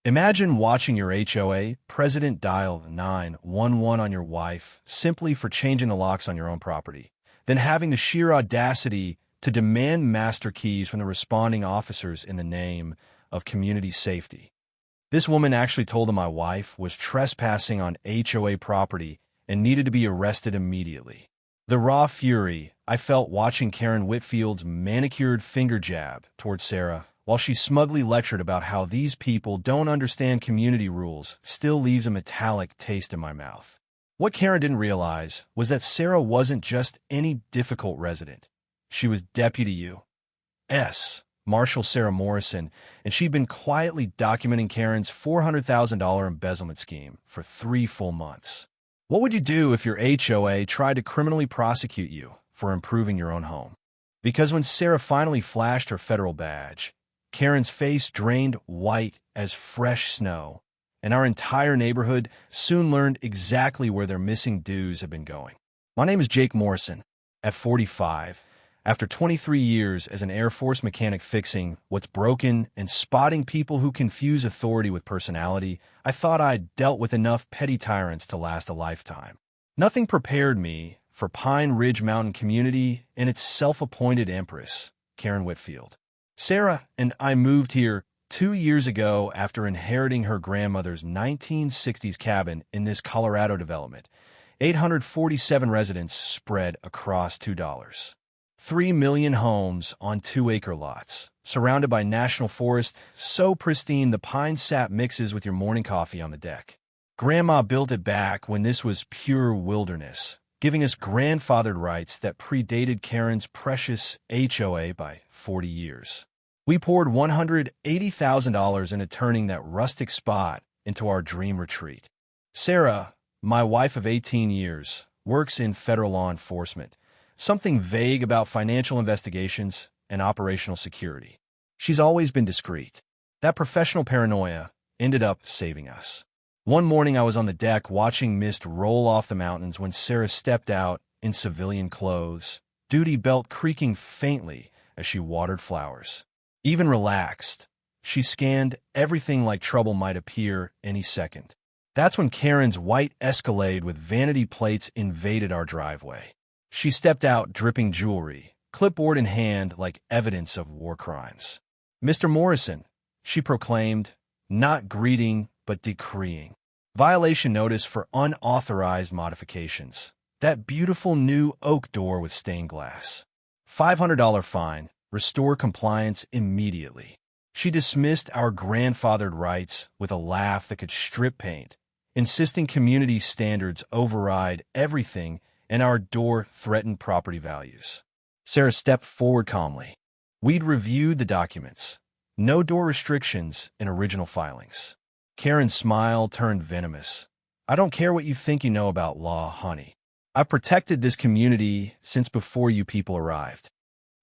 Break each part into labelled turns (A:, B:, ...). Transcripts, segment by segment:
A: Imagine watching your HOA president dial 911 on your wife simply for changing the locks on your own property, then having the sheer audacity to demand master keys from the responding officers in the name of community safety. This woman actually told them my wife was trespassing on HOA property and needed to be arrested immediately. The raw fury I felt watching Karen Whitfield's manicured finger jab towards Sarah while she smugly lectured about how these people don't understand community rules still leaves a metallic taste in my mouth. What Karen didn't realize was that Sarah wasn't just any difficult resident. She was Deputy U.S. Marshal Sarah Morrison, and she'd been quietly documenting Karen's $400,000 embezzlement scheme for 3 full months. What would you do if your HOA tried to criminally prosecute you for improving your own home? Because when Sarah finally flashed her federal badge, Karen's face drained white as fresh snow, and our entire neighborhood soon learned exactly where their missing dues had been going. My name is Jake Morrison. At 45, after 23 years as an Air Force mechanic fixing what's broken and spotting people who confuse authority with personality, I thought I'd dealt with enough petty tyrants to last a lifetime. Nothing prepared me for Pine Ridge Mountain Community and its self-appointed empress, Karen Whitfield. Sarah and I moved here 2 years ago after inheriting her grandmother's 1960s cabin in this Colorado development. 847 residents spread across $2. 3 million homes on 2-acre lots, surrounded by national forest, so pristine the pine sap mixes with your morning coffee on the deck. Grandma built it back when this was pure wilderness, giving us grandfathered rights that predated Karen's precious HOA by 40 years. We poured $180,000 into turning that rustic spot into our dream retreat. Sarah, my wife of 18 years, works in federal law enforcement, something vague about financial investigations and operational security. She's always been discreet. That professional paranoia ended up saving us. One morning I was on the deck watching mist roll off the mountains when Sarah stepped out in civilian clothes, duty belt creaking faintly as she watered flowers. Even relaxed, she scanned everything like trouble might appear any second. That's when Karen's white Escalade with vanity plates invaded our driveway. She stepped out dripping jewelry, clipboard in hand like evidence of war crimes. "Mr. Morrison," she proclaimed, not greeting but decreeing. "Violation notice for unauthorized modifications. That beautiful new oak door with stained glass. $500 fine. Restore compliance immediately." She dismissed our grandfathered rights with a laugh that could strip paint, insisting community standards override everything and our door threatened property values. Sarah stepped forward calmly. We'd reviewed the documents. No door restrictions in original filings. Karen's smile turned venomous. "I don't care what you think you know about law, honey. I've protected this community since before you people arrived.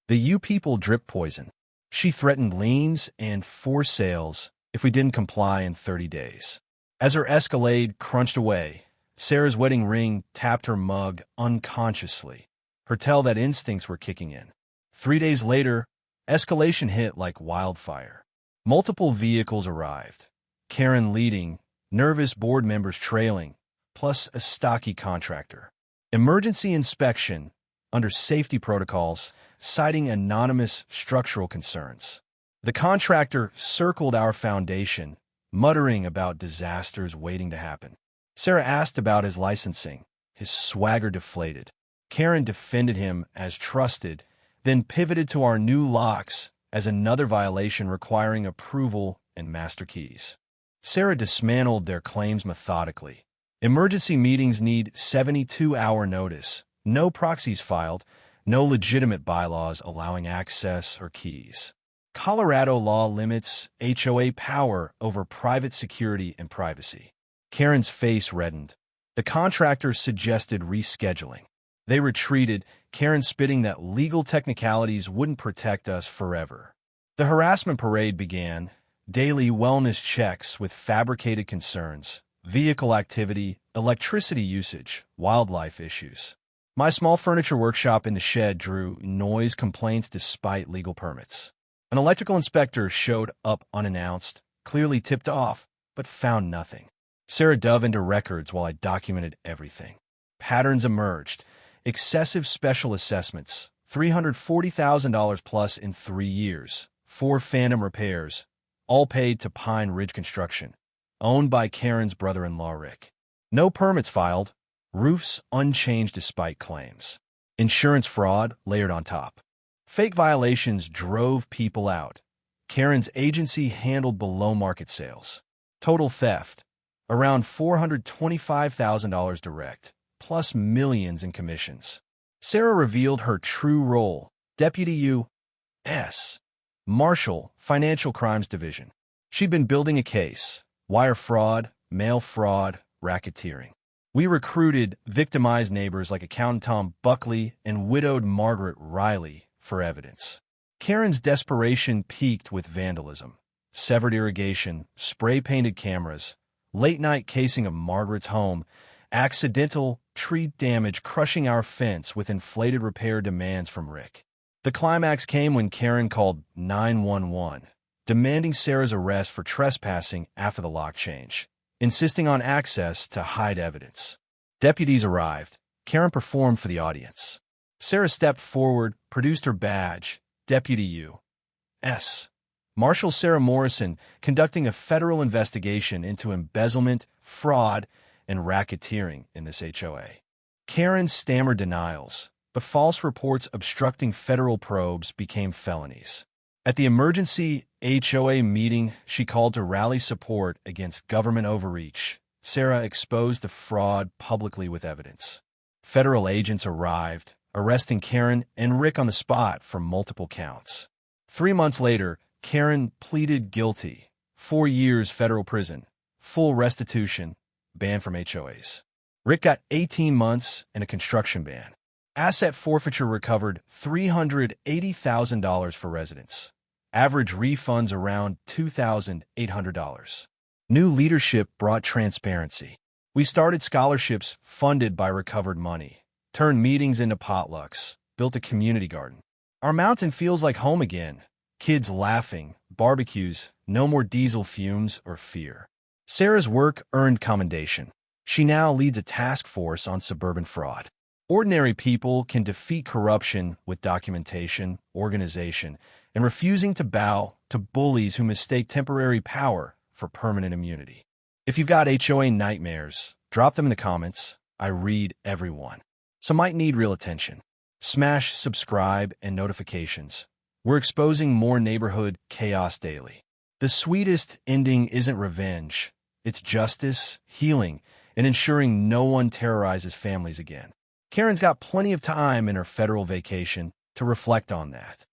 A: The you people drip poison." She threatened liens and forced sales if we didn't comply in 30 days. As her Escalade crunched away, Sarah's wedding ring tapped her mug unconsciously, her tell that instincts were kicking in. 3 days later, escalation hit like wildfire. Multiple vehicles arrived, Karen leading, nervous board members trailing, plus a stocky contractor. Emergency inspection, under safety protocols, citing anonymous structural concerns. The contractor circled our foundation, muttering about disasters waiting to happen. Sarah asked about his licensing. His swagger deflated. Karen defended him as trusted, then pivoted to our new locks as another violation requiring approval and master keys. Sarah dismantled their claims methodically. Emergency meetings need 72-hour notice, no proxies filed, no legitimate bylaws allowing access or keys. Colorado law limits HOA power over private security and privacy. Karen's face reddened. The contractor suggested rescheduling. They retreated, Karen spitting that legal technicalities wouldn't protect us forever. The harassment parade began, daily wellness checks with fabricated concerns, vehicle activity, electricity usage, wildlife issues. My small furniture workshop in the shed drew noise complaints despite legal permits. An electrical inspector showed up unannounced, clearly tipped off, but found nothing. Sarah dove into records while I documented everything. Patterns emerged. Excessive special assessments, $340,000 plus in 3 years. 4 phantom repairs, all paid to Pine Ridge Construction, owned by Karen's brother-in-law Rick. No permits filed. Roofs unchanged despite claims. Insurance fraud layered on top. Fake violations drove people out. Karen's agency handled below-market sales. Total theft, around $425,000 direct, plus millions in commissions. Sarah revealed her true role, Deputy U.S. Marshal, Financial Crimes Division. She'd been building a case, wire fraud, mail fraud, racketeering. We recruited victimized neighbors like accountant Tom Buckley and widowed Margaret Riley for evidence. Karen's desperation peaked with vandalism. Severed irrigation, spray-painted cameras, late-night casing of Margaret's home, accidental tree damage crushing our fence with inflated repair demands from Rick. The climax came when Karen called 911, demanding Sarah's arrest for trespassing after the lock change, insisting on access to hide evidence. Deputies arrived. Karen performed for the audience. Sarah stepped forward, produced her badge, Deputy U.S. Marshal Sarah Morrison, conducting a federal investigation into embezzlement, fraud, and racketeering in this HOA. Karen stammered denials, but false reports obstructing federal probes became felonies. At the emergency HOA meeting she called to rally support against government overreach, Sarah exposed the fraud publicly with evidence. Federal agents arrived, arresting Karen and Rick on the spot for multiple counts. 3 months later, Karen pleaded guilty. 4 years federal prison, full restitution, ban from HOAs. Rick got 18 months and a construction ban. Asset forfeiture recovered $380,000 for residents. Average refunds around $2,800. New leadership brought transparency. We started scholarships funded by recovered money, turned meetings into potlucks, built a community garden. Our mountain feels like home again. Kids laughing, barbecues, no more diesel fumes or fear. Sarah's work earned commendation. She now leads a task force on suburban fraud. Ordinary people can defeat corruption with documentation, organization, and refusing to bow to bullies who mistake temporary power for permanent immunity. If you've got HOA nightmares, drop them in the comments. I read every one. Some might need real attention. Smash subscribe and notifications. We're exposing more neighborhood chaos daily. The sweetest ending isn't revenge. It's justice, healing, and ensuring no one terrorizes families again. Karen's got plenty of time in her federal vacation to reflect on that.